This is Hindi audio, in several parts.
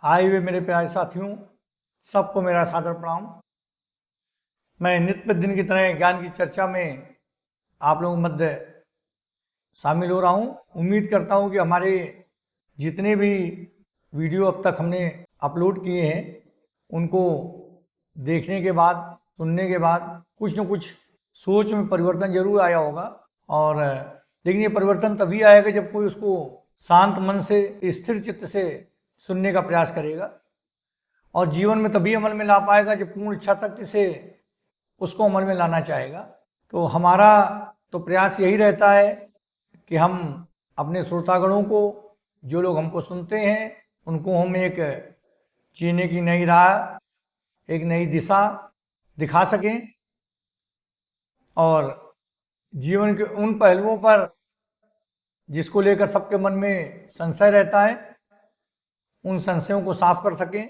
आए हुए मेरे प्यारे साथियों, सबको मेरा सादर प्रणाम। मैं नित्य प्रतिदिन की तरह ज्ञान की चर्चा में आप लोगों के मध्य शामिल हो रहा हूँ। उम्मीद करता हूँ कि हमारे जितने भी वीडियो अब तक हमने अपलोड किए हैं उनको देखने के बाद, सुनने के बाद कुछ न कुछ सोच में परिवर्तन जरूर आया होगा। और लेकिन ये परिवर्तन तभी आएगा जब कोई उसको शांत मन से, स्थिर चित्त से सुनने का प्रयास करेगा। और जीवन में तभी अमल में ला पाएगा जब पूर्ण इच्छा शक्ति से उसको अमल में लाना चाहेगा। तो हमारा तो प्रयास यही रहता है कि हम अपने श्रोतागणों को, जो लोग हमको सुनते हैं, उनको हम एक जीने की नई राह, एक नई दिशा दिखा सकें और जीवन के उन पहलुओं पर जिसको लेकर सबके मन में संशय रहता है, उन संशयों को साफ कर सकें।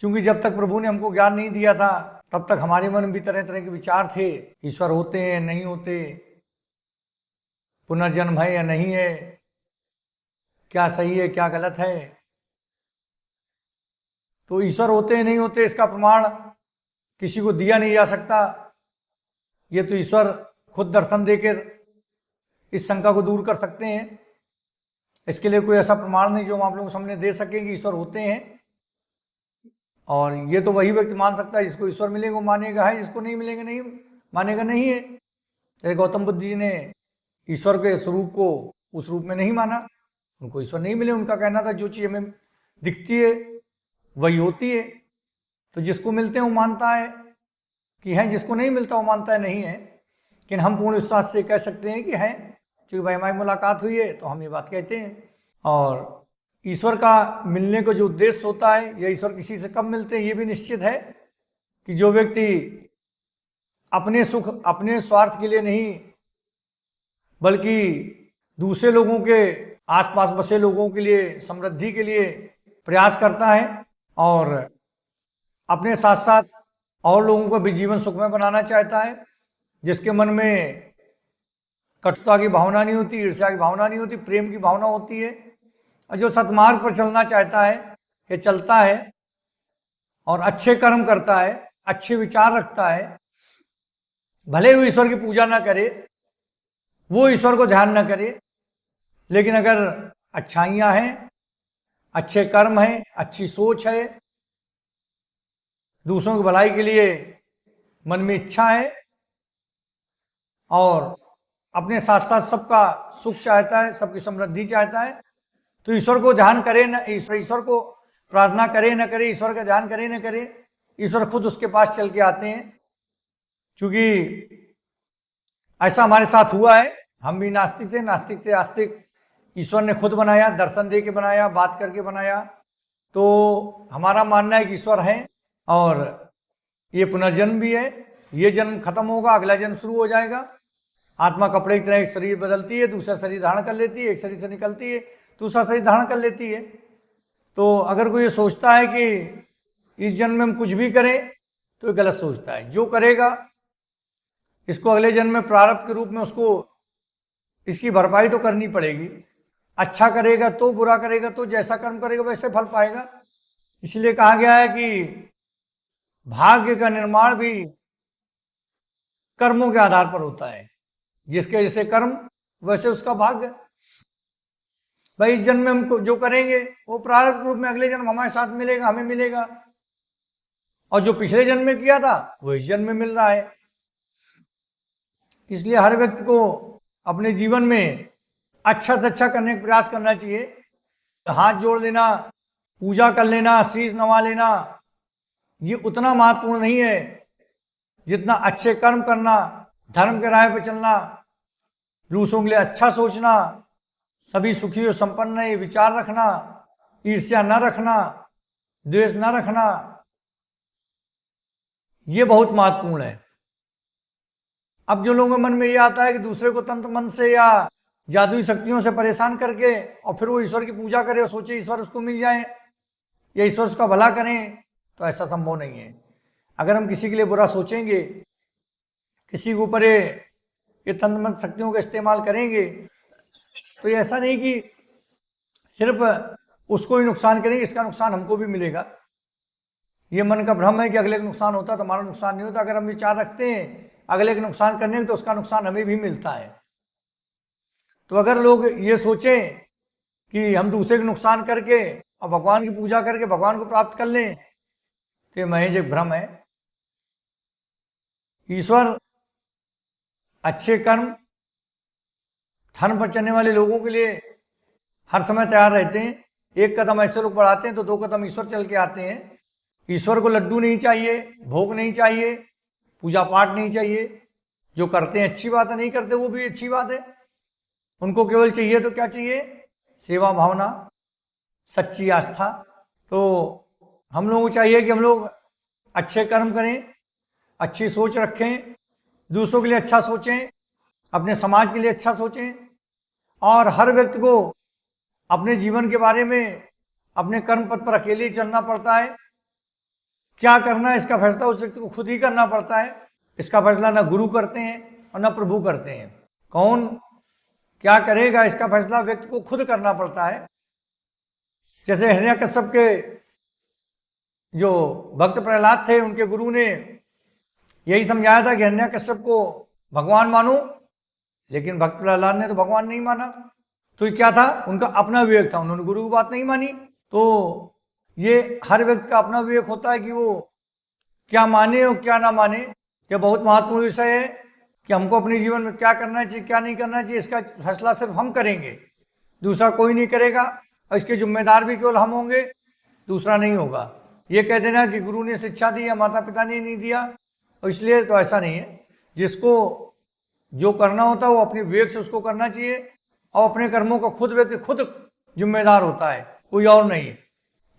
क्योंकि जब तक प्रभु ने हमको ज्ञान नहीं दिया था तब तक हमारे मन में भी तरह तरह के विचार थे। ईश्वर होते हैं, नहीं होते, पुनर्जन्म है या नहीं है, क्या सही है क्या गलत है। तो ईश्वर होते हैं नहीं होते इसका प्रमाण किसी को दिया नहीं जा सकता। ये तो ईश्वर खुद दर्शन देकर इस शंका को दूर कर सकते हैं। इसके लिए कोई ऐसा प्रमाण नहीं जो हम आप लोगों के सामने दे सकें कि ईश्वर होते हैं। और ये तो वही व्यक्ति मान सकता है जिसको ईश्वर मिलेगा वो मानेगा है, जिसको नहीं मिलेगा नहीं मानेगा नहीं है। जैसे गौतम बुद्ध जी ने ईश्वर के स्वरूप को उस रूप में नहीं माना, उनको ईश्वर नहीं मिले। उनका कहना था जो चीज हमें दिखती है वही होती है। तो जिसको मिलते हैं वो मानता है कि है, जिसको नहीं मिलता वो मानता है नहीं है। लेकिन हम पूर्ण विश्वास से कह सकते हैं कि है, क्योंकि भाई हमारी मुलाकात हुई है तो हम ये बात कहते हैं। और ईश्वर का मिलने का जो उद्देश्य होता है या ईश्वर किसी से कब मिलते हैं ये भी निश्चित है कि जो व्यक्ति अपने सुख, अपने स्वार्थ के लिए नहीं बल्कि दूसरे लोगों के, आसपास बसे लोगों के लिए, समृद्धि के लिए प्रयास करता है और अपने साथ साथ और लोगों को भी जीवन सुखमय बनाना चाहता है, जिसके मन में कटुता की भावना नहीं होती, ईर्ष्या की भावना नहीं होती, प्रेम की भावना होती है। और जो सतमार्ग पर चलना चाहता है या चलता है और अच्छे कर्म करता है, अच्छे विचार रखता है, भले वो ईश्वर की पूजा ना करे, वो ईश्वर को ध्यान ना करे, लेकिन अगर अच्छाइयां हैं, अच्छे कर्म हैं, अच्छी सोच है, दूसरों की भलाई के लिए मन में इच्छा है और अपने साथ साथ सबका सुख चाहता है, सबकी समृद्धि चाहता है, तो ईश्वर को ध्यान करे न, ईश्वर को प्रार्थना करे न करे, ईश्वर का ध्यान करे न करे, ईश्वर खुद उसके पास चल के आते हैं। क्योंकि ऐसा हमारे साथ हुआ है, हम भी नास्तिक थे, नास्तिक थे आस्तिक ईश्वर ने खुद बनाया, दर्शन दे के बनाया, बात करके बनाया। तो हमारा मानना है कि ईश्वर है और ये पुनर्जन्म भी है। ये जन्म खत्म होगा, अगला जन्म शुरू हो जाएगा। आत्मा कपड़े की तरह एक शरीर बदलती है, दूसरा शरीर धारण कर लेती है, एक शरीर से निकलती है, दूसरा शरीर धारण कर लेती है। तो अगर कोई ये सोचता है कि इस जन्म में हम कुछ भी करें तो ये गलत सोचता है। जो करेगा इसको अगले जन्म में प्रारब्ध के रूप में उसको इसकी भरपाई तो करनी पड़ेगी। अच्छा करेगा तो, बुरा करेगा तो, जैसा कर्म करेगा वैसे फल पाएगा। इसलिए कहा गया है कि भाग्य का निर्माण भी कर्मों के आधार पर होता है। जिसके जैसे कर्म वैसे उसका भाग्य। भाई इस जन्म में हम जो करेंगे वो प्रारब्ध रूप में अगले जन्म हमारे साथ मिलेगा, हमें मिलेगा। और जो पिछले जन्म में किया था वो इस जन्म में मिल रहा है। इसलिए हर व्यक्ति को अपने जीवन में अच्छा से अच्छा करने का प्रयास करना चाहिए। हाथ जोड़ लेना, पूजा कर लेना, शीश नवा लेना, ये उतना महत्वपूर्ण नहीं है जितना अच्छे कर्म करना, धर्म के राह पर चलना, दूसरों के लिए अच्छा सोचना, सभी सुखी और संपन्न ये विचार रखना, ईर्ष्या न रखना, द्वेष न रखना, ये बहुत महत्वपूर्ण है। अब जो लोगों के मन में ये आता है कि दूसरे को तंत्र मन से या जादुई शक्तियों से परेशान करके और फिर वो ईश्वर की पूजा करे और सोचे ईश्वर उसको मिल जाए या ईश्वर उसका भला करें, तो ऐसा संभव नहीं है। अगर हम किसी के लिए बुरा सोचेंगे, किसी के ऊपर ये तंत्र मंत्र शक्तियों का इस्तेमाल करेंगे, तो ये ऐसा नहीं कि सिर्फ उसको ही नुकसान करेंगे, इसका नुकसान हमको भी मिलेगा। ये मन का भ्रम है कि अगले का नुकसान होता तो हमारा नुकसान नहीं होता। अगर हम विचार रखते हैं अगले का नुकसान करने में तो उसका नुकसान हमें भी मिलता है। तो अगर लोग ये सोचें कि हम दूसरे को नुकसान करके और भगवान की पूजा करके भगवान को प्राप्त कर लें, तो ये महज एक भ्रम है। ईश्वर अच्छे कर्म, धर्म पर चलने वाले लोगों के लिए हर समय तैयार रहते हैं। एक कदम ऐसे लोग बढ़ाते हैं तो 2 कदम ईश्वर चल के आते हैं। ईश्वर को लड्डू नहीं चाहिए, भोग नहीं चाहिए, पूजा पाठ नहीं चाहिए। जो करते हैं अच्छी बात है, नहीं करते वो भी अच्छी बात है। उनको केवल चाहिए तो क्या चाहिए? सेवा भावना, सच्ची आस्था। तो हम लोगों को चाहिए कि हम लोग अच्छे कर्म करें, अच्छी सोच रखें, दूसरों के लिए अच्छा सोचें, अपने समाज के लिए अच्छा सोचें। और हर व्यक्ति को अपने जीवन के बारे में अपने कर्म पथ पर अकेले ही चलना पड़ता है। क्या करना है इसका फैसला उस व्यक्ति को खुद ही करना पड़ता है। इसका फैसला न गुरु करते हैं और न प्रभु करते हैं। कौन क्या करेगा इसका फैसला व्यक्ति को खुद करना पड़ता है। जैसे हिरण्यकश्यप के जो भक्त प्रहलाद थे, उनके गुरु ने यही समझाया था कि हिरण्यकश्यप को भगवान मानो, लेकिन भक्त प्रहलाद ने तो भगवान नहीं माना। तो ये क्या था? उनका अपना विवेक था, उन्होंने गुरु की बात नहीं मानी। तो ये हर व्यक्ति का अपना विवेक होता है कि वो क्या माने और क्या ना माने। यह बहुत महत्वपूर्ण विषय है कि हमको अपने जीवन में क्या करना चाहिए, क्या नहीं करना चाहिए, इसका फैसला सिर्फ हम करेंगे, दूसरा कोई नहीं करेगा। और इसके जिम्मेदार भी केवल हम होंगे, दूसरा नहीं होगा। ये कह देना कि गुरु ने शिक्षा दी या माता पिता ने नहीं दिया, और इसलिए तो ऐसा नहीं है। जिसको जो करना होता है वो अपने विवेक से उसको करना चाहिए, और अपने कर्मों का खुद व्यक्ति खुद जिम्मेदार होता है, कोई और नहीं।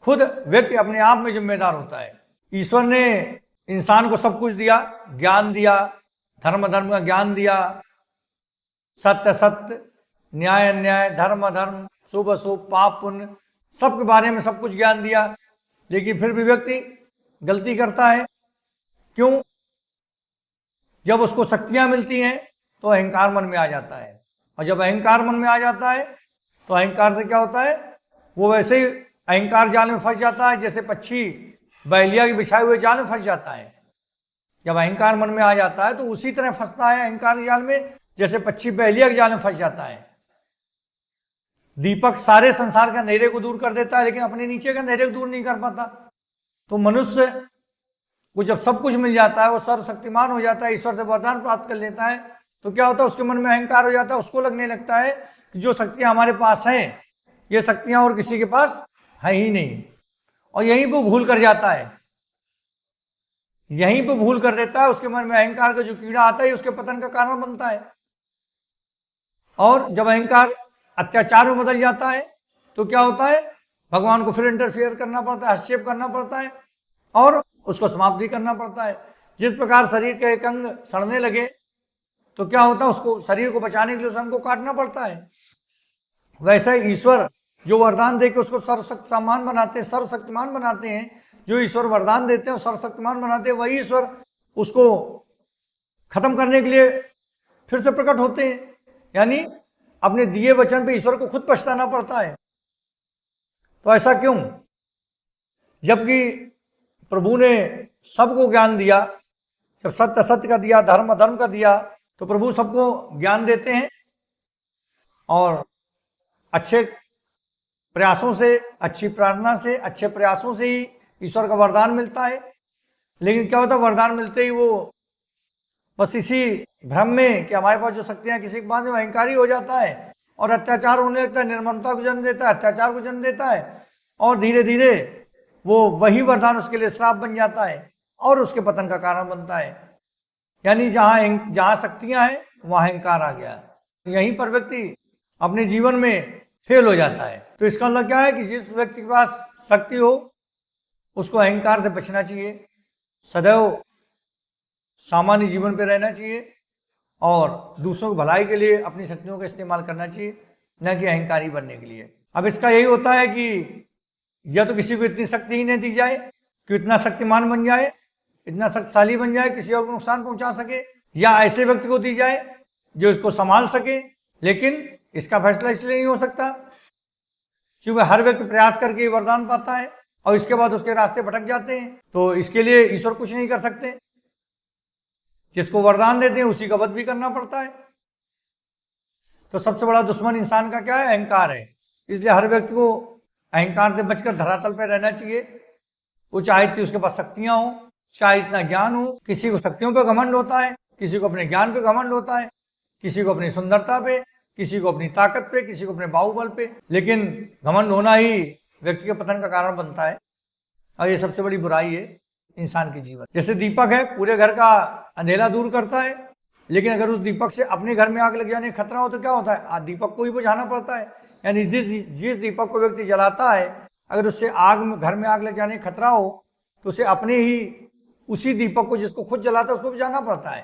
खुद व्यक्ति अपने आप में जिम्मेदार होता है। ईश्वर ने इंसान को सब कुछ दिया, ज्ञान दिया, धर्म धर्म का ज्ञान दिया, सत्य सत्य, न्याय अन्याय, धर्म अधर्म, शुभ अशुभ, पाप पुण्य, सबके बारे में सब कुछ ज्ञान दिया। लेकिन फिर भी व्यक्ति गलती करता है। क्यों? जब उसको शक्तियां मिलती हैं तो अहंकार मन में आ जाता है, और जब अहंकार मन में आ जाता है तो अहंकार से क्या होता है? वो वैसे ही अहंकार जाल में फंस जाता है, जैसे पक्षी बहेलिया के बिछाए हुए जाल में फंस जाता है। जब अहंकार मन में आ जाता है तो उसी तरह फंसता है अहंकार जाल में, जैसे पक्षी बहेलिया के जाल में फंस जाता है। दीपक सारे संसार के अंधेरे को दूर कर देता है, लेकिन अपने नीचे के अंधेरे को दूर नहीं कर पाता। तो मनुष्य को जब सब कुछ मिल जाता है, वो सर्वशक्तिमान हो जाता है, ईश्वर से वरदान प्राप्त कर लेता है, तो क्या होता है? उसके मन में अहंकार हो जाता है। उसको लगने लगता है कि जो शक्तियां हमारे पास हैं, ये शक्तियां और किसी के पास है ही नहीं। और यहीं पर भूल कर जाता है, यहीं पर भूल कर देता है। उसके मन में अहंकार का जो कीड़ा आता है उसके पतन का कारण बनता है। और जब अहंकार अत्याचार में बदल जाता है तो क्या होता है? भगवान को फिर इंटरफेयर करना पड़ता है, हस्तक्षेप करना पड़ता है, और उसको समाप्त भी करना पड़ता है। जिस प्रकार शरीर के एक अंग सड़ने लगे तो क्या होता है? उसको शरीर को बचाने के लिए उस अंग को काटना पड़ता है। वैसे ईश्वर जो वरदान देकर उसको सर्वशक्तिमान बनाते हैं, सर्वशक्तिमान बनाते हैं, जो ईश्वर वरदान देते हैं और सर्वशक्तिमान बनाते हैं, वही ईश्वर उसको खत्म करने के लिए फिर से प्रकट होते हैं। यानी अपने दिए वचन पे ईश्वर को खुद पछताना पड़ता है। तो ऐसा क्यों? जबकि प्रभु ने सबको ज्ञान दिया, जब सत्य सत्य का दिया, धर्म अधर्म का दिया, तो प्रभु सबको ज्ञान देते हैं, और अच्छे प्रयासों से, अच्छी प्रार्थना से, अच्छे प्रयासों से ही ईश्वर का वरदान मिलता है। लेकिन क्या होता है? वरदान मिलते ही वो बस इसी भ्रम में कि हमारे पास जो शक्तियां किसी के पास में, अहंकारी हो जाता है और अत्याचार होने लगता है, निर्ममता को जन्म देता है, अत्याचार को जन्म देता है, और धीरे धीरे वो वही वरदान उसके लिए श्राप बन जाता है और उसके पतन का कारण बनता है। यानी जहां शक्तियां हैं वहां अहंकार आ गया, यहीं पर व्यक्ति अपने जीवन में फेल हो जाता है। तो इसका मतलब क्या है कि जिस व्यक्ति के पास शक्ति हो उसको अहंकार से बचना चाहिए, सदैव सामान्य जीवन पे रहना चाहिए, और दूसरों की भलाई के लिए अपनी शक्तियों का इस्तेमाल करना चाहिए, न कि अहंकारी बनने के लिए। अब इसका यही होता है कि या तो किसी को इतनी शक्ति ही नहीं दी जाए कि इतना शक्तिमान बन जाए, इतना शक्तिशाली बन जाए, किसी और को नुकसान पहुंचा सके, या ऐसे व्यक्ति को दी जाए जो इसको संभाल सके। लेकिन इसका फैसला इसलिए नहीं हो सकता क्योंकि हर व्यक्ति प्रयास करके वरदान पाता है और इसके बाद उसके रास्ते भटक जाते हैं, तो इसके लिए ईश्वर कुछ नहीं कर सकते। जिसको वरदान देते हैं उसी का वध भी करना पड़ता है। तो सबसे बड़ा दुश्मन इंसान का क्या है? अहंकार है। इसलिए हर व्यक्ति को अहंकार से बचकर धरातल पर रहना चाहिए। वो चाहे कि उसके पास शक्तियां हो, चाहे इतना ज्ञान हो। किसी को शक्तियों पे घमंड होता है, किसी को अपने ज्ञान पे घमंड होता है, किसी को अपनी सुंदरता पे, किसी को अपनी ताकत पे, किसी को अपने बाहुबल पे। लेकिन घमंड होना ही व्यक्ति के पतन का कारण बनता है और ये सबसे बड़ी बुराई है इंसान के जीवन। जैसे दीपक है, पूरे घर का अंधेरा दूर करता है, लेकिन अगर उस दीपक से अपने घर में आग लग जाने खतरा हो तो क्या होता है? दीपक को ही बुझाना पड़ता है। यानी जिस दीपक को व्यक्ति जलाता है, अगर उससे घर में आग लग जाने खतरा हो तो उसे अपने ही उसी दीपक को जिसको खुद जलाता है उसको बुझाना पड़ता है।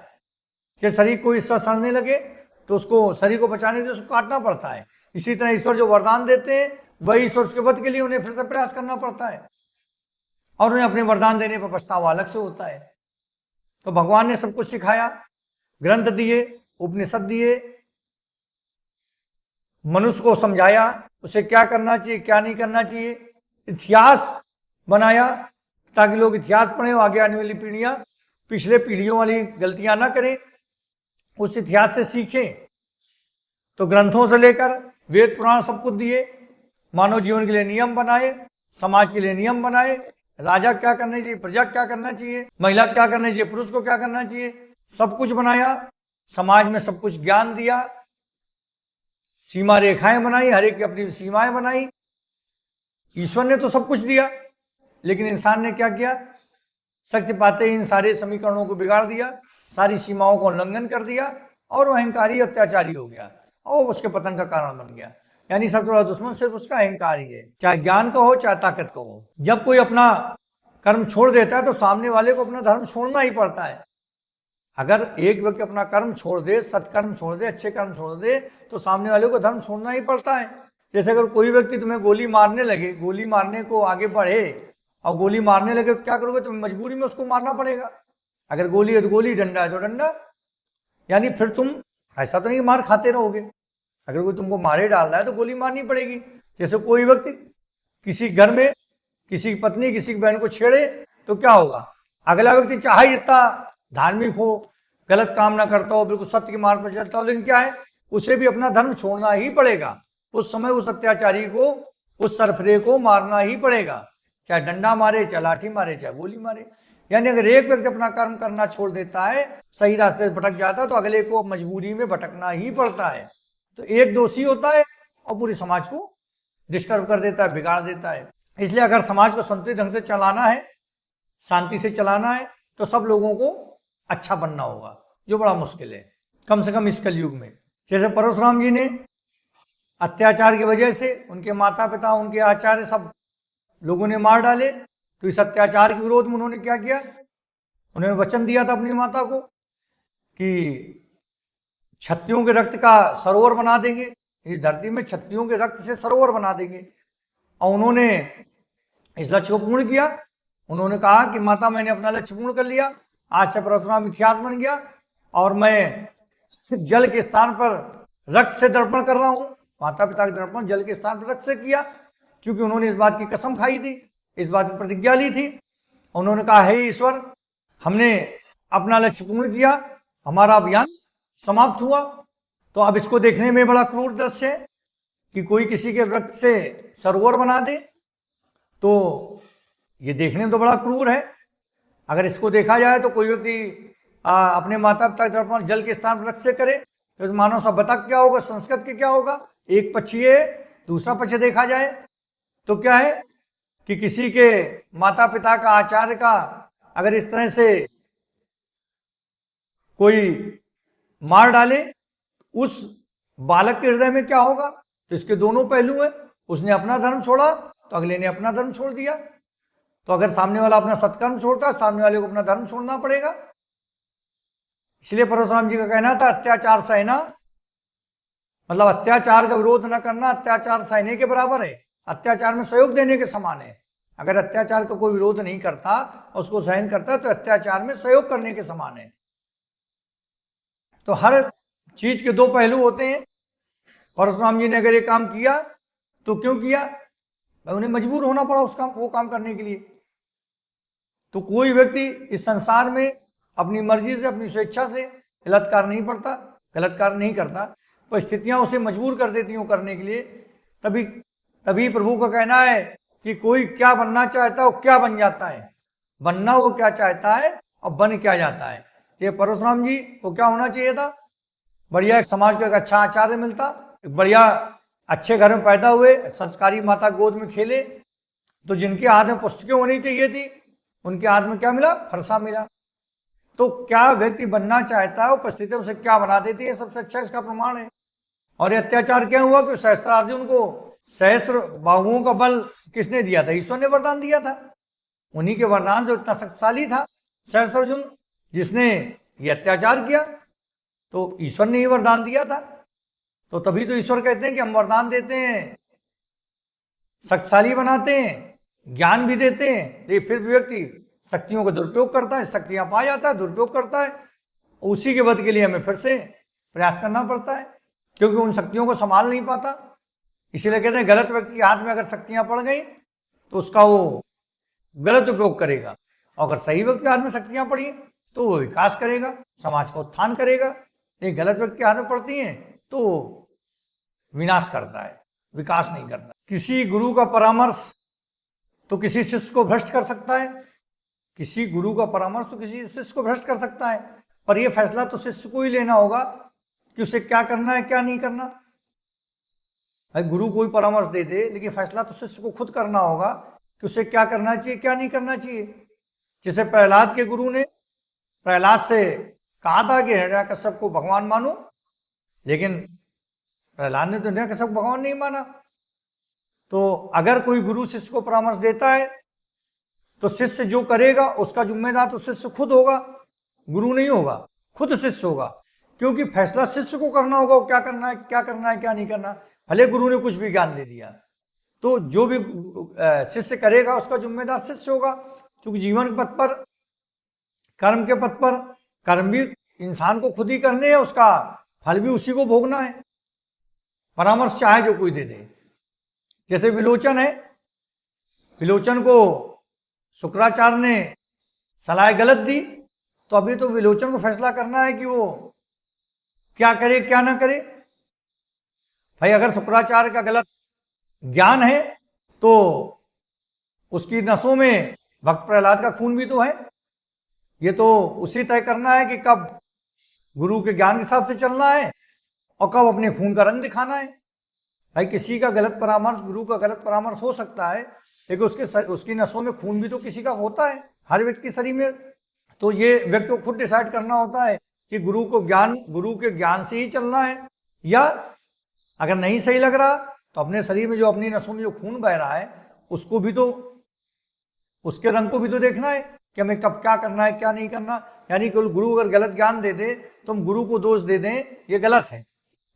कि शरीर को इससे सड़ने लगे तो उसको, शरीर को बचाने के लिए उसको काटना पड़ता है। इसी तरह ईश्वर जो वरदान देते हैं वही ईश्वर उसके वध के लिए उन्हें फिर से प्रयास करना पड़ता है और उन्हें अपने वरदान देने पर पछतावा अलग से होता है। तो भगवान ने सब कुछ सिखाया, ग्रंथ दिए, उपनिषद दिए, मनुष्य को समझाया उसे क्या करना चाहिए क्या नहीं करना चाहिए, इतिहास बनाया ताकि लोग इतिहास पढ़ें, आगे आने वाली पीढ़ियां पिछले पीढ़ियों वाली गलतियां ना करें, उस इतिहास से सीखें। तो ग्रंथों से लेकर वेद पुराण सब कुछ दिए, मानव जीवन के लिए नियम बनाए, समाज के लिए नियम बनाए, राजा क्या करना चाहिए, प्रजा क्या करना चाहिए, महिला क्या करना चाहिए, पुरुष को क्या करना चाहिए, सब कुछ बनाया। समाज में सब कुछ ज्ञान दिया, सीमा रेखाएं बनाई, हर एक की अपनी सीमाएं बनाई। ईश्वर ने तो सब कुछ दिया, लेकिन इंसान ने क्या किया? शक्ति पाते ही इन सारे समीकरणों को बिगाड़ दिया, सारी सीमाओं को उल्लंघन कर दिया और वो अहंकारी अत्याचारी हो गया और उसके पतन का कारण बन गया। यानी सबसे बड़ा दुश्मन सिर्फ उसका अहंकार ही है, चाहे ज्ञान का हो चाहे ताकत का हो। जब कोई अपना कर्म छोड़ देता है तो सामने वाले को अपना धर्म छोड़ना ही पड़ता है। अगर एक व्यक्ति अपना कर्म छोड़ दे, सत्कर्म छोड़ दे, अच्छे कर्म छोड़ दे, तो सामने वाले को धर्म छोड़ना ही पड़ता है। जैसे अगर कोई व्यक्ति तुम्हें गोली मारने लगे, गोली मारने को आगे बढ़े और गोली मारने लगे तो क्या करोगे? तुम्हें मजबूरी में उसको मारना पड़ेगा। अगर गोली है तो गोली, डंडा है तो डंडा। यानी फिर तुम ऐसा तो नहीं मार खाते रहोगे, अगर कोई तुमको मारे डाल रहा है तो गोली मारनी पड़ेगी। जैसे कोई व्यक्ति किसी घर में किसी की पत्नी किसी की बहन को छेड़े तो क्या होगा? अगला व्यक्ति चाहे जितना धार्मिक हो, गलत काम ना करता हो, बिल्कुल सत्य के मार्ग पर चलता हो, लेकिन क्या है, उसे भी अपना धर्म छोड़ना ही पड़ेगा। उस समय उस अत्याचारी को, उस सरफरे को मारना ही पड़ेगा, चाहे डंडा मारे, चाहे लाठी मारे, चाहे गोली मारे। यानी अगर एक व्यक्ति अपना कर्म करना छोड़ देता है, सही रास्ते से भटक जाता है, तो अगले को मजबूरी में भटकना ही पड़ता है। तो एक दोषी होता है और पूरे समाज को डिस्टर्ब कर देता है, बिगाड़ देता है। इसलिए अगर समाज को संतुलित ढंग से चलाना है, शांति से चलाना है, तो सब लोगों को अच्छा बनना होगा, जो बड़ा मुश्किल है, कम से कम इस कलयुग में। जैसे परशुराम जी ने अत्याचार की वजह से उनके माता पिता, उनके आचार्य सब लोगों ने मार डाले, तो इस अत्याचार के विरोध में उन्होंने क्या किया? उन्होंने वचन दिया था अपनी माता को कि क्षत्रियों के रक्त का सरोवर बना देंगे, इस धरती में क्षत्रियों के रक्त से सरोवर बना देंगे। और उन्होंने इस लक्ष्य को पूर्ण किया। उन्होंने कहा कि माता, मैंने अपना लक्ष्य पूर्ण कर लिया, आज से परशुराम इतिहास बन गया और मैं जल के स्थान पर रक्त से दर्पण कर रहा हूं। माता पिता के दर्पण जल के स्थान पर रक्त से किया, क्योंकि उन्होंने इस बात की कसम खाई थी, इस बात की प्रतिज्ञा ली थी। उन्होंने कहा, हे ईश्वर, हमने अपना लक्ष्य पूर्ण किया, हमारा अभियान समाप्त हुआ। तो अब इसको देखने में बड़ा क्रूर दृश्य है कि कोई किसी के रक्त से सरोवर बना दे, तो ये देखने में तो बड़ा क्रूर है। अगर इसको देखा जाए तो कोई व्यक्ति अपने माता पिता के दर्पण जल के स्थान पर रक्त से करे तो मानव सभ्यता क्या होगा, संस्कृत के क्या होगा? एक पक्ष है, दूसरा पक्ष देखा जाए तो क्या है कि किसी के माता पिता का, आचार्य का अगर इस तरह से कोई मार डाले, उस बालक के हृदय में क्या होगा? तो इसके दोनों पहलू हैं। उसने अपना धर्म छोड़ा तो अगले ने अपना धर्म छोड़ दिया। तो अगर सामने वाला अपना सत्कर्म छोड़ता है, सामने वाले को अपना धर्म छोड़ना पड़ेगा। इसलिए परशुराम जी का कहना था, अत्याचार सहना मतलब अत्याचार का विरोध न करना अत्याचार सहने के बराबर है, अत्याचार में सहयोग देने के समान है। अगर अत्याचार का कोई विरोध नहीं करता, उसको सहन करता, तो अत्याचार में सहयोग करने के समान है। तो हर चीज के दो पहलू होते हैं। परशुराम जी ने अगर ये काम किया तो क्यों किया? उन्हें मजबूर होना पड़ा वो काम करने के लिए। तो कोई व्यक्ति इस संसार में अपनी मर्जी से, अपनी स्वेच्छा से गलत कार्य नहीं करता, परिस्थितियां उसे मजबूर कर देती हूँ करने के लिए। तभी प्रभु का कहना है कि कोई क्या बनना चाहता है वो क्या बन जाता है, बनना वो क्या चाहता है और बन क्या जाता है। ये परशुराम जी को क्या होना चाहिए था, बढ़िया एक समाज को एक अच्छा आचार्य मिलता, एक बढ़िया अच्छे घर में पैदा हुए, संस्कारी माता गोद में खेले, तो जिनके हाथ में पुस्तकें होनी चाहिए थी उनके हाथ में क्या मिला, फरसा मिला। तो क्या व्यक्ति बनना चाहता है वो परिस्थिति उसे क्या बना देती है, सबसे अच्छा इसका प्रमाण है। और ये अत्याचार क्या हुआ कि सहस्त्रार्जुन को सहस्र बाहुओं का बल किसने दिया था, ईश्वर ने वरदान दिया था। उन्हीं के वरदान से इतना शक्तिशाली था सहस्त्रार्जुन, जिसने ये अत्याचार किया तो ईश्वर ने ही वरदान दिया था। तो तभी तो ईश्वर कहते हैं कि हम वरदान देते हैं, शक्तिशाली बनाते हैं, ज्ञान भी देते हैं, लेकिन फिर भी व्यक्ति शक्तियों का दुरुपयोग करता है, शक्तियां पा जाता है, दुरुपयोग करता है, उसी के वध के लिए हमें फिर से प्रयास करना पड़ता है, क्योंकि उन शक्तियों को संभाल नहीं पाता। इसीलिए कहते हैं गलत व्यक्ति के हाथ में अगर शक्तियां पड़ गई तो उसका वो गलत उपयोग करेगा, और अगर सही व्यक्ति के हाथ में शक्तियां पड़ी तो वो विकास करेगा, समाज का उत्थान करेगा। लेकिन गलत व्यक्ति के हाथ में पड़ती हैं तो विनाश करता है, विकास नहीं करता। किसी गुरु का परामर्श तो किसी शिष्य को भ्रष्ट कर सकता है, किसी गुरु का परामर्श तो किसी शिष्य को भ्रष्ट कर सकता है, पर यह फैसला तो शिष्य को ही लेना होगा कि उसे क्या करना है क्या नहीं करना। गुरु कोई परामर्श दे दे, लेकिन फैसला तो शिष्य को खुद करना होगा कि उसे क्या करना चाहिए क्या नहीं करना चाहिए। जैसे प्रहलाद के गुरु ने प्रहलाद से कहा था कि हिरण्यकश्यप को भगवान मानो, लेकिन प्रहलाद ने तो हिरण्यकश्यप को भगवान नहीं माना। तो अगर कोई गुरु शिष्य को परामर्श देता है तो शिष्य जो करेगा उसका जिम्मेदार तो शिष्य खुद होगा, गुरु नहीं होगा, खुद शिष्य होगा, क्योंकि फैसला शिष्य को करना होगा वो क्या करना है क्या नहीं करना। भले गुरु ने कुछ भी ज्ञान दे दिया तो जो भी शिष्य करेगा उसका जिम्मेदार शिष्य होगा, क्योंकि जीवन के पथ पर, कर्म के पथ पर कर्म भी इंसान को खुद ही करने हैं, उसका फल भी उसी को भोगना है, परामर्श चाहे जो कोई दे दे। जैसे विलोचन है, विलोचन को शुक्राचार्य ने सलाह गलत दी, तो अभी तो विलोचन को फैसला करना है कि वो क्या करे क्या ना करे। भाई अगर शुक्राचार्य का गलत ज्ञान है तो उसकी नसों में भक्त प्रहलाद का खून भी तो है, ये तो उसी तय करना है कि कब गुरु के ज्ञान के हिसाब से चलना है और कब अपने खून का रंग दिखाना है। भाई किसी का गलत परामर्श, गुरु का गलत परामर्श हो सकता है, लेकिन उसकी नसों में खून भी तो किसी का होता है, हर व्यक्ति के शरीर में। तो ये व्यक्ति को खुद डिसाइड करना होता है कि गुरु के ज्ञान से ही चलना है, या अगर नहीं सही लग रहा तो अपने शरीर में जो, अपनी नसों में जो खून बह रहा है उसको भी तो, उसके रंग को भी तो देखना है कि हमें कब क्या करना है क्या नहीं करना। यानी कि गुरु अगर गलत ज्ञान दे दे तो हम गुरु को दोष दे दें, ये गलत है।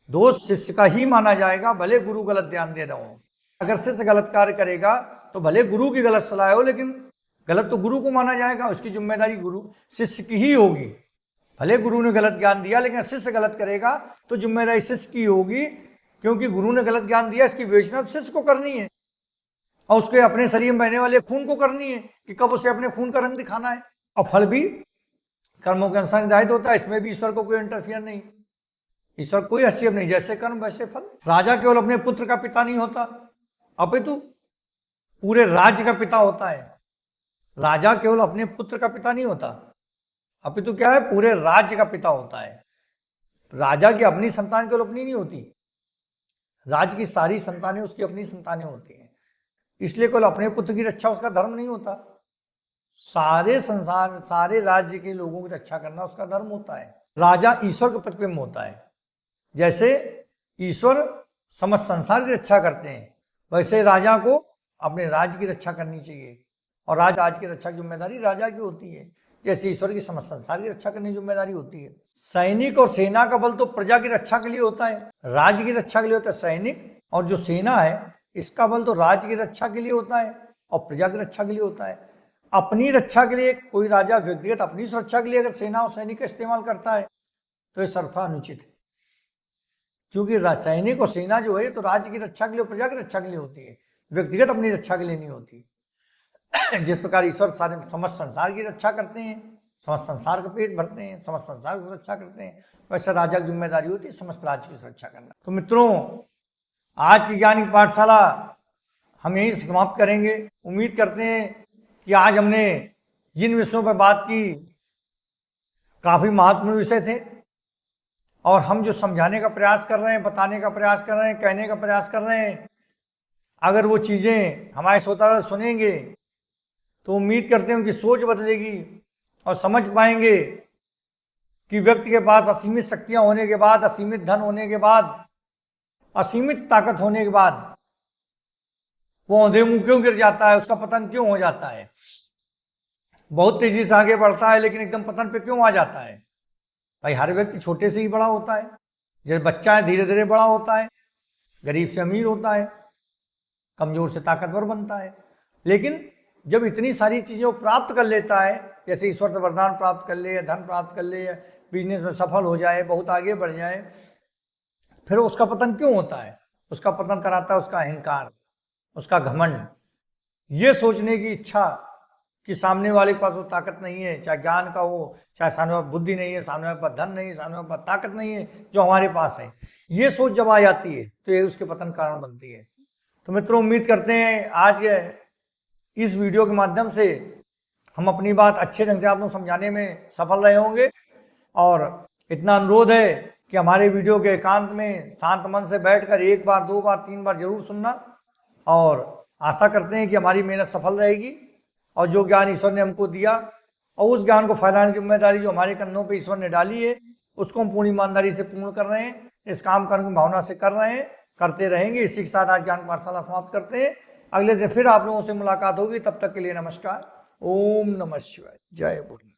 दोष शिष्य का ही माना जाएगा, भले गुरु गलत ध्यान दे रहा हो। अगर शिष्य गलत कार्य करेगा तो भले गुरु की गलत सलाह हो, लेकिन गलत तो गुरु को माना जाएगा, उसकी जिम्मेदारी गुरु शिष्य की ही होगी। भले गुरु ने गलत ज्ञान दिया, लेकिन शिष्य गलत करेगा तो जिम्मेदारी शिष्य की होगी, क्योंकि गुरु ने गलत ज्ञान दिया, इसकी विवेचना तो शिष्य को करनी है, और उसके अपने शरीर में बहने वाले खून को करनी है कि कब उसे अपने खून का रंग दिखाना है। और फल भी कर्मों के अनुसार निर्धारित होता है, इसमें भी ईश्वर को कोई इंटरफियर नहीं, ईश्वर कोई हस्तक्षेप नहीं, जैसे कर्म वैसे फल। राजा केवल अपने पुत्र का पिता नहीं होता, अपितु पूरे राज्य का पिता होता है। राजा केवल अपने पुत्र का पिता नहीं होता, अपितु क्या है, पूरे राज्य का पिता होता है। राजा की अपनी संतान केवल अपनी नहीं होती, राज्य की सारी संतानें उसकी अपनी संतानें होती हैं। इसलिए केवल अपने पुत्र की रक्षा उसका धर्म नहीं होता, सारे संसार, सारे राज्य के लोगों की रक्षा करना उसका धर्म होता है। राजा ईश्वर का प्रतिबिंब होता है। जैसे ईश्वर समस्त संसार की रक्षा करते हैं, वैसे राजा को अपने राज्य की रक्षा करनी चाहिए, और राज्य की रक्षा की जिम्मेदारी राजा की होती है, जैसे ईश्वर की समस्त संसार की रक्षा करने की जिम्मेदारी होती है। सैनिक और सेना का बल तो प्रजा की रक्षा के लिए होता है, राज्य की रक्षा के लिए होता है सैनिक, और जो सेना है इसका बल तो राज्य की रक्षा के लिए होता है और प्रजा की रक्षा के लिए होता है। अपनी रक्षा के लिए कोई राजा व्यक्तिगत अपनी सुरक्षा के लिए अगर सेना और सैनिक का इस्तेमाल करता है तो ये सर्वथा अनुचित है, क्योंकि सैनिक और सेना जो है तो राज्य की रक्षा के लिए, प्रजा की रक्षा के लिए होती है, व्यक्तिगत अपनी रक्षा के लिए नहीं होती। जिस प्रकार ईश्वर सारे समस्त संसार की रक्षा करते हैं, समस्त संसार का पेट भरते हैं, समस्त संसार की रक्षा करते हैं, वैसे राजा की जिम्मेदारी होती है समस्त राज्य की सुरक्षा करना। तो मित्रों, आज की ज्ञान की पाठशाला हम यहीं समाप्त करेंगे। उम्मीद करते हैं कि आज हमने जिन विषयों पर बात की काफी महत्वपूर्ण विषय थे, और हम जो समझाने का प्रयास कर रहे हैं, बताने का प्रयास कर रहे हैं, कहने का प्रयास कर रहे हैं, अगर वो चीजें हमारे श्रोता सुनेंगे तो उम्मीद करते हैं उनकी सोच बदलेगी और समझ पाएंगे कि व्यक्ति के पास असीमित शक्तियां होने के बाद, असीमित धन होने के बाद, असीमित ताकत होने के बाद वो औंधे मुंह क्यों गिर जाता है, उसका पतन क्यों हो जाता है, बहुत तेजी से आगे बढ़ता है लेकिन एकदम पतन पे क्यों आ जाता है। भाई हर व्यक्ति छोटे से ही बड़ा होता है, जैसे बच्चा है धीरे धीरे बड़ा होता है, गरीब से अमीर होता है, कमजोर से ताकतवर बनता है। लेकिन जब इतनी सारी चीजें प्राप्त कर लेता है, जैसे ईश्वर से वरदान प्राप्त कर ले, धन प्राप्त कर ले, बिजनेस में सफल हो जाए, बहुत आगे बढ़ जाए, फिर उसका पतन क्यों होता है? उसका पतन कराता है उसका अहंकार, उसका घमंड, ये सोचने की इच्छा कि सामने वाले के पास वो ताकत नहीं है, चाहे ज्ञान का हो, चाहे सामने वाले बुद्धि नहीं है, सामने वाले पास धन नहीं है, सामने वाले पास ताकत नहीं है जो हमारे पास है। ये सोच जब आ जाती है तो ये उसके पतन कारण बनती है। तो मित्रों, उम्मीद करते हैं आज इस वीडियो के माध्यम से हम अपनी बात अच्छे ढंग से आप लोग समझाने में सफल रहे होंगे। और इतना अनुरोध है कि हमारे वीडियो के एकांत में शांत मन से बैठकर 1 बार 2 बार 3 बार जरूर सुनना, और आशा करते हैं कि हमारी मेहनत सफल रहेगी और जो ज्ञान ईश्वर ने हमको दिया और उस ज्ञान को फैलाने की जिम्मेदारी जो हमारे कंधों पे ईश्वर ने डाली है उसको हम पूरी ईमानदारी से पूर्ण कर रहे हैं, इस काम करने की भावना से कर रहे हैं, करते रहेंगे। इसी के साथ आज ज्ञान पाठशाला समाप्त करते हैं। अगले दिन फिर आप लोगों से मुलाकात होगी, तब तक के लिए नमस्कार। ओम नमः शिवाय। जय बोल।